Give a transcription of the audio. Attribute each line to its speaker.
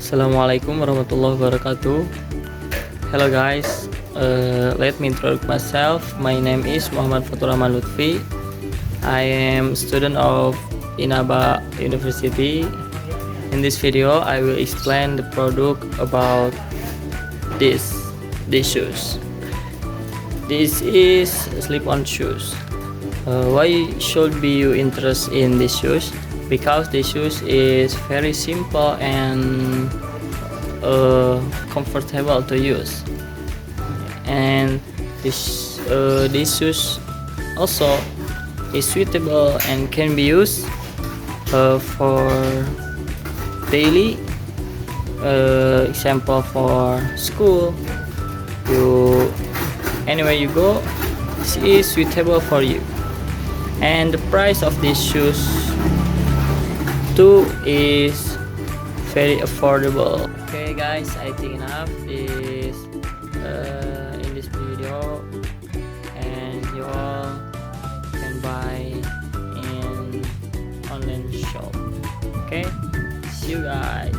Speaker 1: Assalamualaikum warahmatullahi wabarakatuh. Hello guys, let me introduce myself. My name is Fathurrahman Luthfi. I am student of Inaba University. In this video, I will explain the product about these shoes. This is slip-on shoes. Why should be you interested in these shoes? Because the shoes is very simple and comfortable to use, and these shoes also is suitable and can be used for daily, example for school. You anywhere you go, this is suitable for you, and the price of these shoes too is very affordable. Okay guys, I think enough is in this video, and you all can buy in online shop. Okay, see you guys.